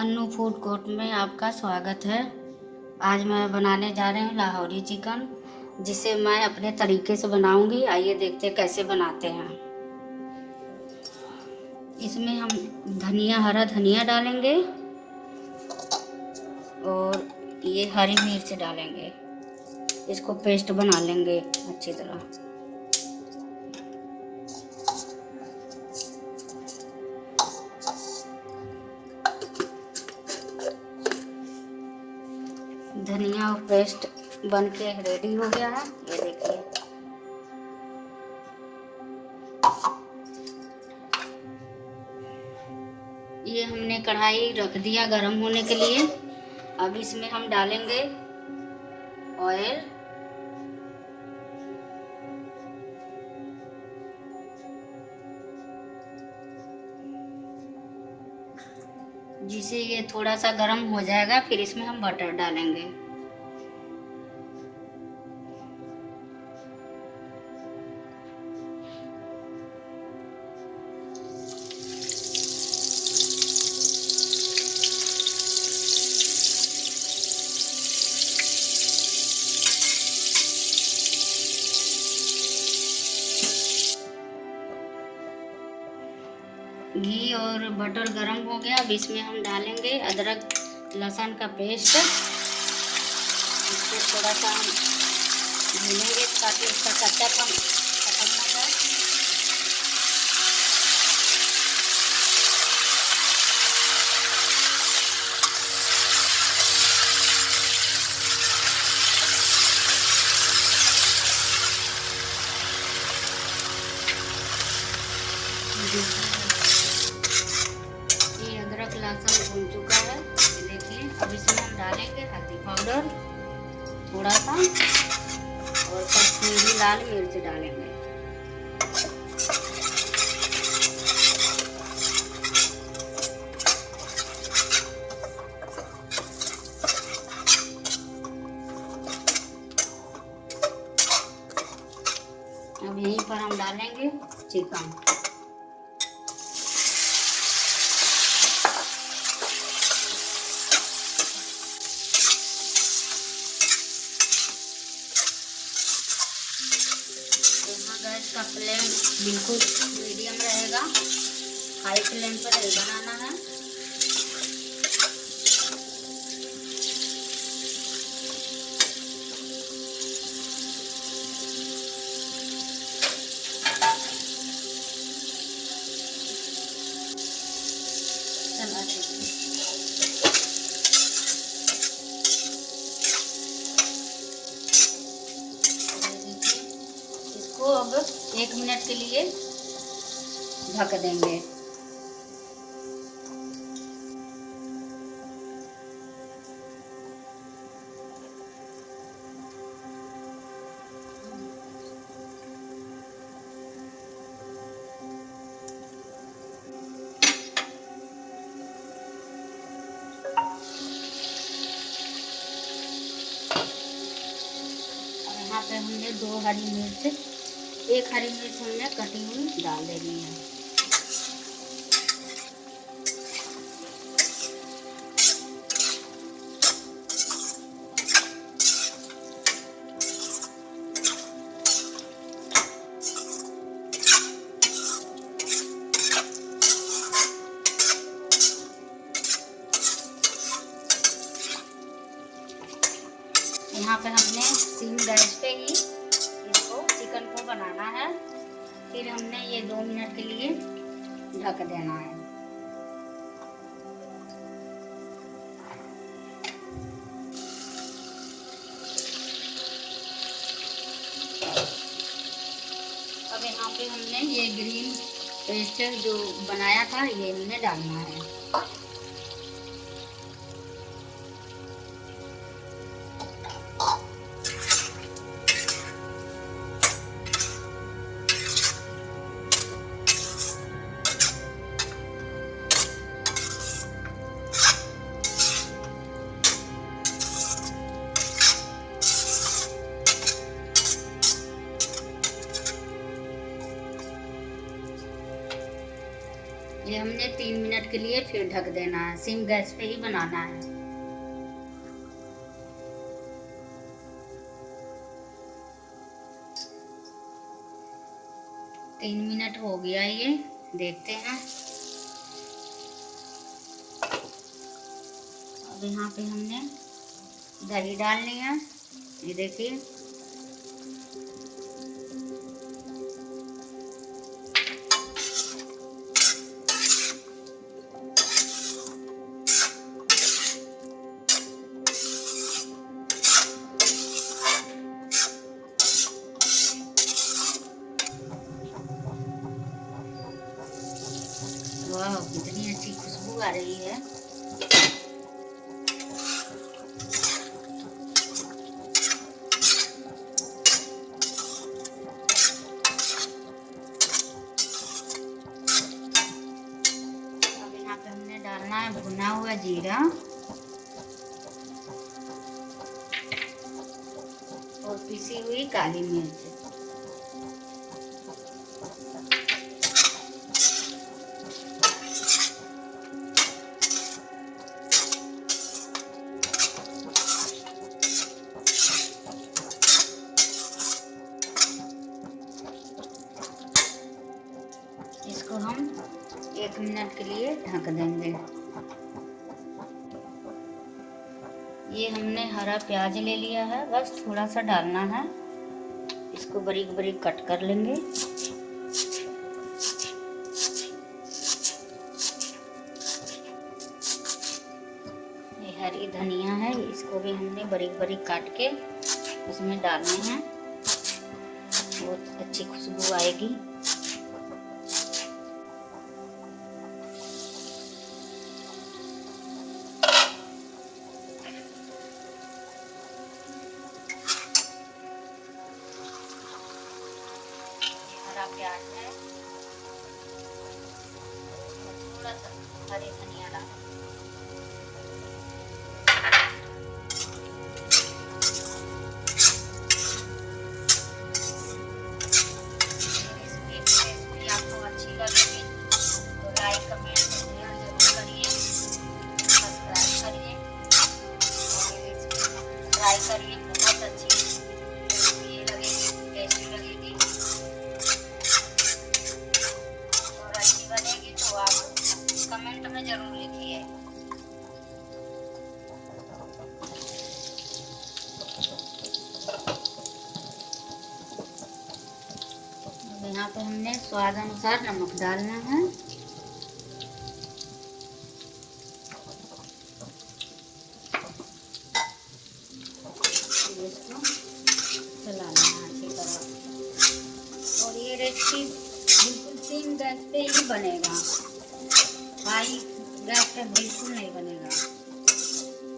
Annu food court में आपका स्वागत है। आज मैं बनाने जा रही हूँ लाहौरी चिकन, जिसे मैं अपने तरीके से बनाऊंगी। आइए देखते हैं कैसे बनाते हैं। इसमें हम हरा धनिया डालेंगे और ये हरी मिर्च डालेंगे। इसको पेस्ट बना लेंगे अच्छी तरह। धनिया और पेस्ट बन के रेडी हो गया है, ये देखिए। ये हमने कढ़ाई रख दिया गरम होने के लिए। अब इसमें हम डालेंगे ऑयल। जिसे ये थोड़ा सा गरम हो जाएगा, फिर इसमें हम बटर डालेंगे। घी और बटर गरम हो गया। अब इसमें हम डालेंगे अदरक लहसुन का पेस्ट। इसको थोड़ा सा हम भूनेंगे ताकि इसका कच्चापन खत्म हो जाए। ये अदरक लहसुन भून चुका है, ये देखिए। अब इसमें हम डालेंगे हल्दी पाउडर थोड़ा सा और कश्मीरी लाल मिर्च डालेंगे। अब यहीं पर हम डालेंगे चिकन। गैस का फ्लेम बिल्कुल मीडियम रहेगा, हाई फ्लेम पर नहीं बनाना है। चला इसको अब 1 मिनट के लिए ढक देंगे। यहाँ पे हमने 2 हरी मिर्च, 1 हरी मिर्च हमने कटी हुई डाल देनी है। यहाँ पे हमने सिम गैस पे ही इसको चिकन को बनाना है। फिर हमने ये 2 मिनट के लिए ढक देना है। अब यहाँ पे हमने ये ग्रीन पेस्ट जो बनाया था ये हमने डालना है। ये हमने 3 मिनट के लिए फिर ढक देना है, सिम गैस पे ही बनाना है। 3 मिनट हो गया, ये देखते हैं। अब यहाँ पे हमने दही डालनी है, ये देखिए। वाह, कितनी अच्छी खुशबू आ रही है। अब यहाँ पे हमने डालना है भुना हुआ जीरा और पिसी हुई काली मिर्च। इसको हम 1 मिनट के लिए ढक देंगे। ये हमने हरा प्याज ले लिया है, बस थोड़ा सा डालना है। इसको बारीक बारीक कट कर लेंगे। ये हरी धनिया है, इसको भी हमने बारीक बारीक काट के उसमें डालने हैं, बहुत अच्छी खुशबू आएगी। हरा प्याज है, थोड़ा सा हरी धनिया डालें। रेसिपी आपको अच्छी लगेगी तो लाइक कमेंट शेयर जरूर करिए, सब्सक्राइब करिए और ट्राई करिए। बहुत अच्छी ये लगेगी, टेस्टी लगेगी और अच्छी बनेगी तो आप कमेंट में जरूर लिखिए। यहाँ पे हमने स्वाद अनुसार नमक डालना है। इसको चलाना है अच्छी तरह। और ये रेसिपी बिल्कुल सिम गैस पे ही बनेगा, हाई गैस पे बिल्कुल नहीं बनेगा,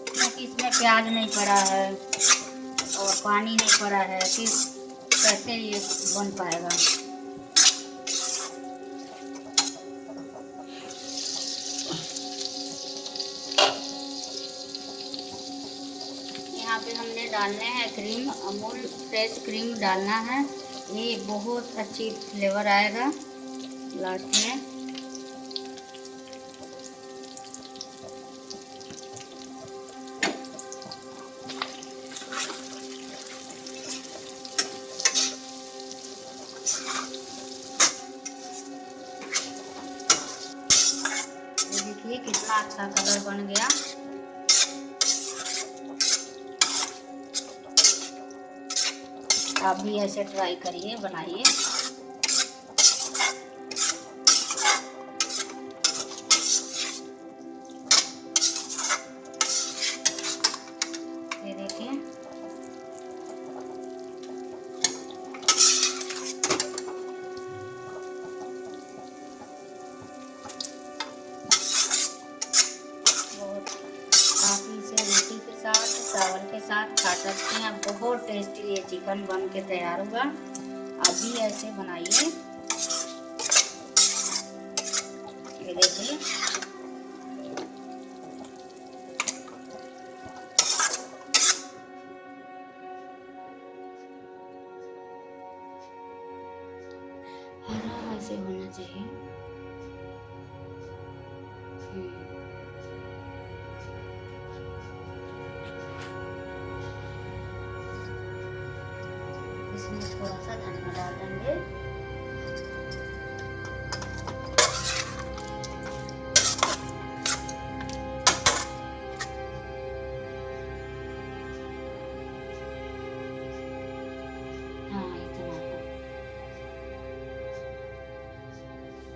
क्योंकि इसमें प्याज नहीं पड़ा है और पानी नहीं पड़ा है, फिर कैसे ये बन पाएगा। यहाँ पे हमने डालने हैं क्रीम, अमूल फ्रेश क्रीम डालना है। ये बहुत अच्छी फ्लेवर आएगा लास्ट में। ये देखिए कितना अच्छा कलर बन गया। आप भी ऐसे ट्राई करिए, बनाइए। ये देखिए आप इसे रोटी के साथ, चावल के साथ खा सकते हैं। बहुत टेस्टी ये चिकन बन के तैयार हुआ। आप भी ऐसे बनाइए। ये देखिए हरा ऐसे होना चाहिए। इसमें थोड़ा सा धनिया डाल देंगे।